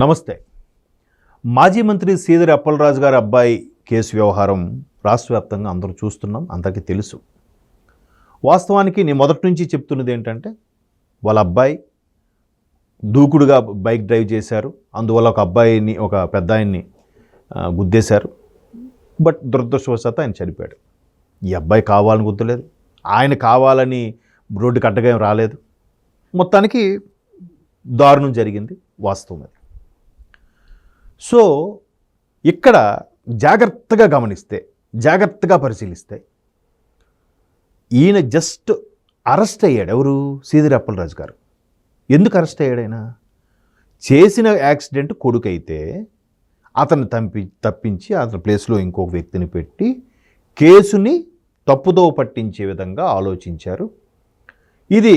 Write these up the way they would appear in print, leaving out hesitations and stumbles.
నమస్తే. మాజీ మంత్రి సీదిరి అప్పలరాజు గారి అబ్బాయి కేసు వ్యవహారం రాష్ట్ర వ్యాప్తంగా అందరూ చూస్తున్నాం, అందరికీ తెలుసు. వాస్తవానికి నేను మొదటి నుంచి చెప్తున్నది ఏంటంటే, వాళ్ళ అబ్బాయి దూకుడుగా బైక్ డ్రైవ్ చేశారు, అందువల్ల ఒక పెద్ద ఆయన్ని గుద్దేశారు. బట్ దురదృష్టవశాత్తు ఆయన చనిపోయాడు. ఈ అబ్బాయి కావాలని గుద్దలేదు, ఆయన కావాలని రోడ్డుకి అడ్డగా రాలేదు. మొత్తానికి దారుణం జరిగింది, వాస్తవం అది. సో ఇక్కడ జాగ్రత్తగా గమనిస్తే, జాగ్రత్తగా పరిశీలిస్తే, ఈయన జస్ట్ అరెస్ట్ అయ్యాడు. ఎవరు? సీదిరి అప్పలరాజు గారు. ఎందుకు అరెస్ట్ అయ్యాడు? ఆయన చేసిన యాక్సిడెంట్ కొడుకైతే అతన్ని తప్పించి అతని ప్లేస్లో ఇంకొక వ్యక్తిని పెట్టి కేసుని తప్పుదో పట్టించే విధంగా ఆలోచించారు. ఇది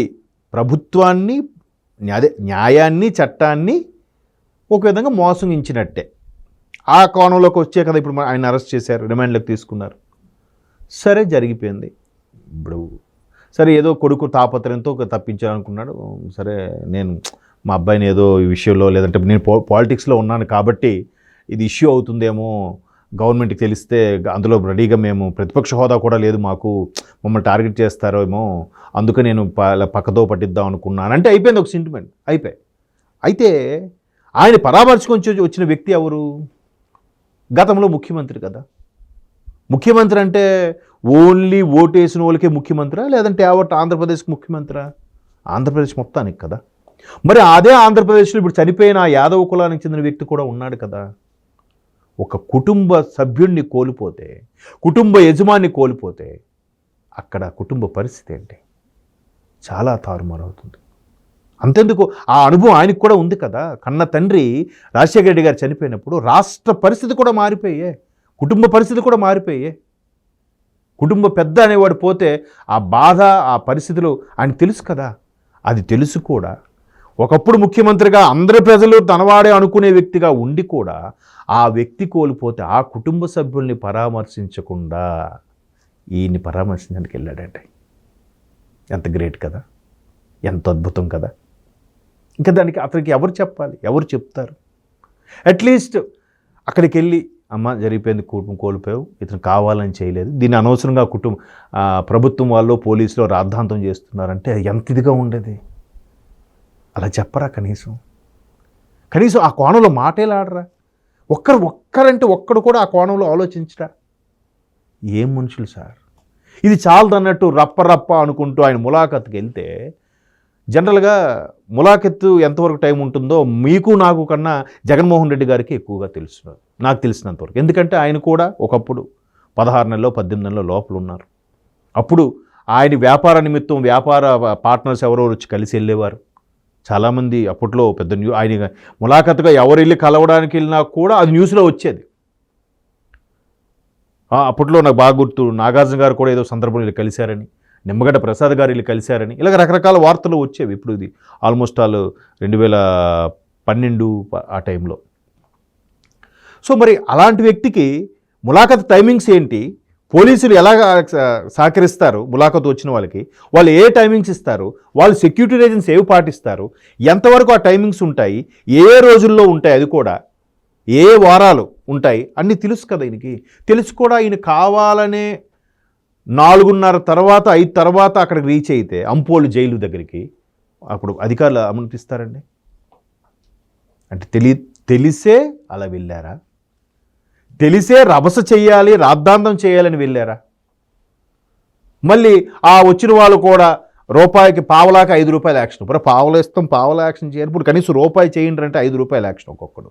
ప్రభుత్వాన్ని, న్యాయాన్ని, చట్టాన్ని ఒక విధంగా మోసగించినట్టే. ఆ కోణంలోకి వచ్చే కదా ఇప్పుడు ఆయన అరెస్ట్ చేశారు, రిమాండ్లోకి తీసుకున్నారు. సరే, జరిగిపోయింది. ఇప్పుడు సరే, ఏదో కొడుకు తాపత్రయంతో తప్పించాలనుకున్నాడు. సరే, నేను మా అబ్బాయిని ఏదో ఈ విషయంలో, లేదంటే నేను పాలిటిక్స్లో ఉన్నాను కాబట్టి ఇది ఇష్యూ అవుతుందేమో, గవర్నమెంట్కి తెలిస్తే అందులో రెడీగా మేము ప్రతిపక్ష హోదా కూడా లేదు మాకు, మమ్మల్ని టార్గెట్ చేస్తారో ఏమో, అందుకే నేను పక్కదో పట్టిద్దాం అనుకున్నాను అంటే అయిపోయింది, ఒక సెంటిమెంట్ అయిపోయి. అయితే ఆయన పరామర్శించి వచ్చిన వ్యక్తి ఎవరు? గతంలో ముఖ్యమంత్రి కదా. ముఖ్యమంత్రి అంటే ఓన్లీ ఓటేసిన వాళ్ళకే ముఖ్యమంత్రి, లేదంటే ఆంధ్రప్రదేశ్కి ముఖ్యమంత్రి? ఆంధ్రప్రదేశ్ మొత్తానికి కదా. మరి అదే ఆంధ్రప్రదేశ్లో ఇప్పుడు చనిపోయిన యాదవ కులానికి చెందిన వ్యక్తి కూడా ఉన్నాడు కదా. ఒక కుటుంబ సభ్యుడిని కోల్పోతే, కుటుంబ యజమాని కోల్పోతే అక్కడ కుటుంబ పరిస్థితి ఏంటి? చాలా తారుమారవుతుంది. అంతెందుకు, ఆ అనుభవం ఆయనకు కూడా ఉంది కదా. కన్న తండ్రి రాజశేఖర రెడ్డి గారు చనిపోయినప్పుడు రాష్ట్ర పరిస్థితి కూడా మారిపోయే, కుటుంబ పరిస్థితి కూడా మారిపోయే. కుటుంబ పెద్ద అనేవాడు పోతే ఆ బాధ, ఆ పరిస్థితులు ఆయనకు తెలుసు కదా. అది తెలుసు కూడా ఒకప్పుడు ముఖ్యమంత్రిగా అందరి ప్రజలు తనవాడే అనుకునే వ్యక్తిగా ఉండి కూడా ఆ వ్యక్తి కోల్పోతే ఆ కుటుంబ సభ్యుల్ని పరామర్శించకుండా ఈయన్ని పరామర్శించడానికి వెళ్ళాడంటే ఎంత గ్రేట్ కదా, ఎంత అద్భుతం కదా. ఇంకా దానికి అతనికి ఎవరు చెప్పాలి, ఎవరు చెప్తారు? అట్లీస్ట్ అక్కడికి వెళ్ళి, అమ్మ జరిగిపోయింది, కుటుంబం కోల్పోయావు, ఇతను కావాలని చేయలేదు, దీన్ని అనవసరంగా ప్రభుత్వం వాళ్ళు పోలీసులు రాద్ధాంతం చేస్తున్నారంటే ఎంత ఇదిగా ఉండేది. అలా చెప్పరా? కనీసం ఆ కోణంలో మాటేలాడరా? ఒక్కరంటే ఒక్కడు కూడా ఆ కోణంలో ఆలోచించరా? ఏం మనుషులు సార్. ఇది చాలదన్నట్టు రప్ప అనుకుంటూ ఆయన ములాఖత్కి వెళ్తే, జనరల్గా ములాఖత్తు ఎంతవరకు టైం ఉంటుందో మీకు నాకు కన్నా జగన్మోహన్ రెడ్డి గారికి ఎక్కువగా తెలుసు, నాకు తెలిసినంతవరకు. ఎందుకంటే ఆయన కూడా ఒకప్పుడు 16 నెలలో 18 నెలల లోపల ఉన్నారు. అప్పుడు ఆయన వ్యాపార నిమిత్తం వ్యాపార పార్ట్నర్స్ ఎవరో వచ్చి కలిసి వెళ్ళేవారు చాలామంది. అప్పట్లో పెద్ద ఆయన ములాఖత్తుగా ఎవరు వెళ్ళి కలవడానికి వెళ్ళినా కూడా అది న్యూస్లో వచ్చేది. అప్పట్లో నాకు బాగా గుర్తు, నాగార్జున గారు కూడా ఏదో సందర్భంలో వీళ్ళు కలిశారని, నిమ్మగడ్డ ప్రసాద్ గారు వీళ్ళు కలిశారని, ఇలాగ రకరకాల వార్తలు వచ్చేవి. ఇప్పుడు ఇది ఆల్మోస్ట్ 2012 ఆ టైంలో. సో మరి అలాంటి వ్యక్తికి ములాఖత్ టైమింగ్స్ ఏంటి, పోలీసులు ఎలా సహకరిస్తారు ములాఖత్ వచ్చిన వాళ్ళకి, వాళ్ళు ఏ టైమింగ్స్ ఇస్తారు, వాళ్ళు సెక్యూరిటీ రీజన్స్ ఏవి పాటిస్తారు, ఎంతవరకు ఆ టైమింగ్స్ ఉంటాయి, ఏ రోజుల్లో ఉంటాయి, అది కూడా ఏ వారాలు ఉంటాయి, అన్నీ తెలుసు కదా ఈయనకి. తెలుసు కూడా ఈయన కావాలనే 4:30 తర్వాత 5 తర్వాత అక్కడికి రీచ్ అయితే అంపోలు జైలు దగ్గరికి అప్పుడు అధికారులు అనుమతిస్తారండి? అంటే తెలిసే అలా వెళ్ళారా? తెలిసే రభస చెయ్యాలి, రాద్ధాంతం చేయాలని వెళ్ళారా? మళ్ళీ ఆ వచ్చిన వాళ్ళు కూడా రూపాయికి పావలాకి 5 రూపాయల యాక్షన్. ఇప్పుడు పావలా ఇస్తాం, పావలా యాక్షన్ చేయాలి, ఇప్పుడు కనీసం రూపాయి చేయండి అంటే 5 రూపాయల యాక్షన్ ఒక్కొక్కడు.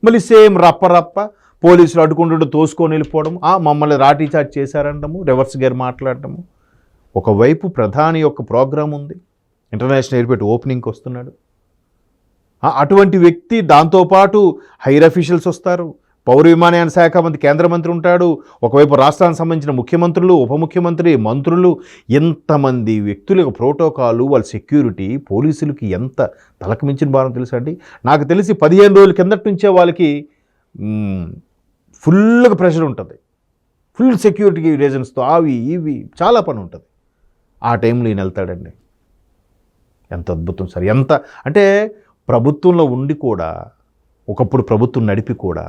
మళ్ళీ సేమ్ రప్ప పోలీసులు అడ్డుకుంటుంటే తోసుకొని వెళ్ళిపోవడం, మమ్మల్ని రాటీ చాట్ చేశారంటము, రివర్స్ గేర్ మాట్లాడటము. ఒకవైపు ప్రధాని యొక్క ప్రోగ్రాం ఉంది, ఇంటర్నేషనల్ ఎయిర్పోర్ట్ ఓపెనింగ్కి వస్తున్నాడు. అటువంటి వ్యక్తి, దాంతోపాటు హైర్ అఫీషియల్స్ వస్తారు, పౌర విమానయాన శాఖ మంత్రి, కేంద్ర మంత్రి ఉంటాడు, ఒకవైపు రాష్ట్రానికి సంబంధించిన ముఖ్యమంత్రులు, ఉప ముఖ్యమంత్రి, మంత్రులు, ఎంతమంది వ్యక్తుల ప్రోటోకాలు, వాళ్ళ సెక్యూరిటీ, పోలీసులకి ఎంత తలకు మించిన భారం తెలుసా అండి. నాకు తెలిసి 15 రోజుల కిందటి నుంచే వాళ్ళకి ఫుల్గా ప్రెషర్ ఉంటుంది, ఫుల్ సెక్యూరిటీ రీజన్స్తో అవి ఇవి చాలా పని ఉంటుంది. ఆ టైంలో ఈయన వెళ్తాడండి. ఎంత అద్భుతం సార్. ఎంత అంటే ప్రభుత్వంలో ఉండి కూడా ఒకప్పుడు ప్రభుత్వం నడిపి కూడా,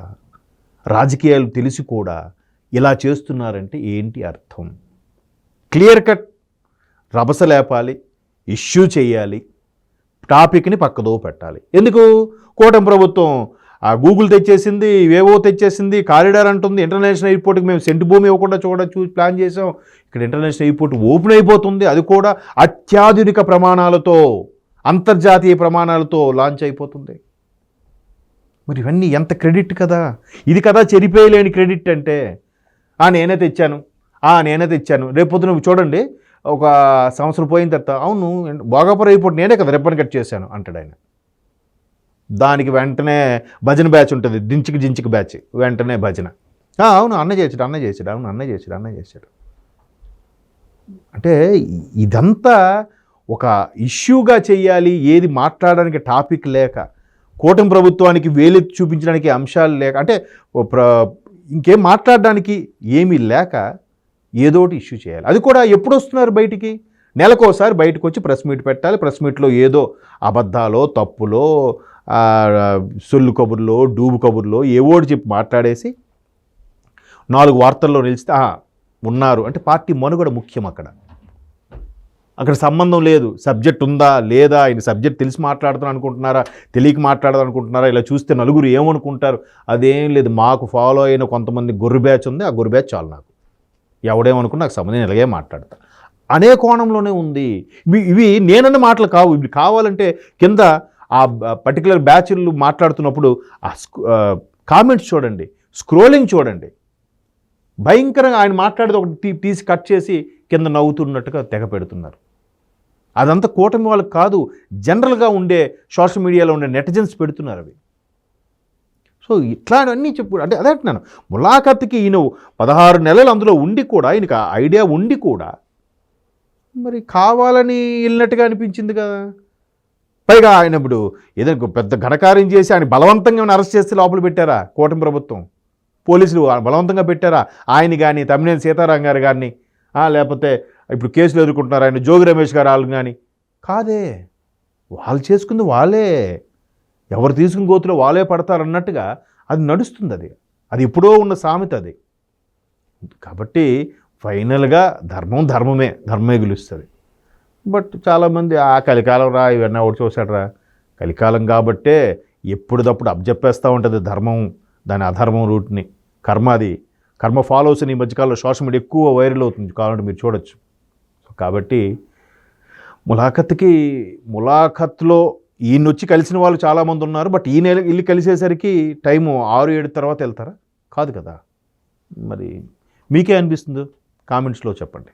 రాజకీయాలు తెలిసి కూడా ఇలా చేస్తున్నారంటే ఏంటి అర్థం? క్లియర్ కట్ రభస లేపాలి, ఇష్యూ చేయాలి, టాపిక్ని పక్కదో పెట్టాలి. ఎందుకు? కూటమి ప్రభుత్వం ఆ గూగుల్ తెచ్చేసింది, వేవో తెచ్చేసింది, కారిడార్ అంటుంది, ఇంటర్నేషనల్ ఎయిర్పోర్ట్కి మేము సెంటు భూమి ఇవ్వకుండా చూసి ప్లాన్ చేసాం, ఇక్కడ ఇంటర్నేషనల్ ఎయిర్పోర్ట్ ఓపెన్ అయిపోతుంది, అది కూడా అత్యాధునిక ప్రమాణాలతో, అంతర్జాతీయ ప్రమాణాలతో లాంచ్ అయిపోతుంది. మరి ఇవన్నీ ఎంత క్రెడిట్ కదా, ఇది కదా చెరిపేయలేని క్రెడిట్ అంటే. నేనే తెచ్చాను రేపొద్దున చూడండి, ఒక సంవత్సరం పోయిన తర్వాత అవును భోగాపురం ఎయిర్పోర్ట్ నేనే కదా రిబ్బన్ కట్ చేశాను అంటాడు ఆయన. దానికి వెంటనే భజన బ్యాచ్ ఉంటుంది, దించికి బ్యాచ్, వెంటనే భజన. అవును అన్న చేశాడు. అంటే ఇదంతా ఒక ఇష్యూగా చేయాలి, ఏది మాట్లాడడానికి టాపిక్ లేక, కూటమి ప్రభుత్వానికి వేలెత్తి చూపించడానికి అంశాలు లేక, అంటే ఇంకేం మాట్లాడడానికి ఏమీ లేక ఏదోటి ఇష్యూ చేయాలి. అది కూడా ఎప్పుడు వస్తున్నారు బయటికి? నెలకోసారి బయటకు వచ్చి ప్రెస్ మీట్ పెట్టాలి. ప్రెస్ మీట్లో ఏదో అబద్ధాలో, తప్పులో, సొల్లు కబుర్లో, డూబు కబుర్లో ఏవోటి చెప్పి మాట్లాడేసి 4 వార్తల్లో నిలిస్తే ఉన్నారు అంటే పార్టీ మనుగడ ముఖ్యం. అక్కడ సంబంధం లేదు. సబ్జెక్ట్ ఉందా లేదా, ఆయన సబ్జెక్ట్ తెలిసి మాట్లాడుతాను అనుకుంటున్నారా, తెలియక మాట్లాడాలనుకుంటున్నారా, ఇలా చూస్తే నలుగురు ఏమనుకుంటారు, అదేం లేదు. మాకు ఫాలో అయిన కొంతమంది గొర్రె బ్యాచ్ ఉంది, ఆ గొర్రె బ్యాచ్ చాలు నాకు, ఎవడేమనుకున్నా నాకు సంబంధం ఇలాగే మాట్లాడతా అనే కోణంలోనే ఉంది. ఇవి నేనన్న మాటలు కావు. ఇవి కావాలంటే కింద ఆ పర్టికులర్ బ్యాచ్లు మాట్లాడుతున్నప్పుడు ఆ కామెంట్స్ చూడండి, స్క్రోలింగ్ చూడండి. భయంకరంగా ఆయన మాట్లాడేది ఒకటి తీసి కట్ చేసి కింద నవ్వుతున్నట్టుగా తెగ పెడుతున్నారు. అదంతా కూటమి వాళ్ళకి కాదు, జనరల్గా ఉండే సోషల్ మీడియాలో ఉండే నెటిజన్స్ పెడుతున్నారు అవి. సో ఇట్లాంటివన్నీ అంటే అదే అంటున్నాను, ములాఖత్కి ఈయన 16 నెలలు అందులో ఉండి కూడా, ఈయనకి ఆ ఐడియా ఉండి కూడా మరి కావాలని వెళ్ళినట్టుగా అనిపించింది కదా. పైగా ఆయన ఇప్పుడు ఏదైనా పెద్ద ఘనకార్యం చేసి ఆయన బలవంతంగా అరెస్ట్ చేస్తే లోపల పెట్టారా కూటమి ప్రభుత్వం? పోలీసులు బలవంతంగా పెట్టారా ఆయన కానీ, తమ్మినేని సీతారాం గారు కానీ, లేకపోతే ఇప్పుడు కేసులు ఎదుర్కొంటున్నారు ఆయన జోగి రమేష్ గారు వాళ్ళు కానీ? కాదే, వాళ్ళు చేసుకుంది వాళ్ళే, ఎవరు తీసుకుని గోతులో వాళ్ళే పడతారు అన్నట్టుగా అది నడుస్తుంది. అది ఎప్పుడో ఉన్న సామెత అది. కాబట్టి ఫైనల్గా ధర్మమే గెలుస్తుంది. బట్ చాలామంది కలికాలం రా ఇవన్నీ ఒకటి చూసాడరా, కలికాలం కాబట్టే ఎప్పుడుదప్పుడు అబ్జెప్పేస్తూ ఉంటుంది ధర్మం, దాని అధర్మం రూట్ని. కర్మ ఫాలోస్ అని ఈ మధ్యకాలంలో సోషల్ మీడియా ఎక్కువ వైరల్ అవుతుంది, కావాలంటే మీరు చూడొచ్చు. కాబట్టి ములాఖత్లో ఈయన వచ్చి కలిసిన వాళ్ళు చాలామంది ఉన్నారు. బట్ ఈయన వెళ్ళి కలిసేసరికి టైము 6-7 తర్వాత వెళ్తారా? కాదు కదా. మరి మీకే అనిపిస్తుందో కామెంట్స్లో చెప్పండి.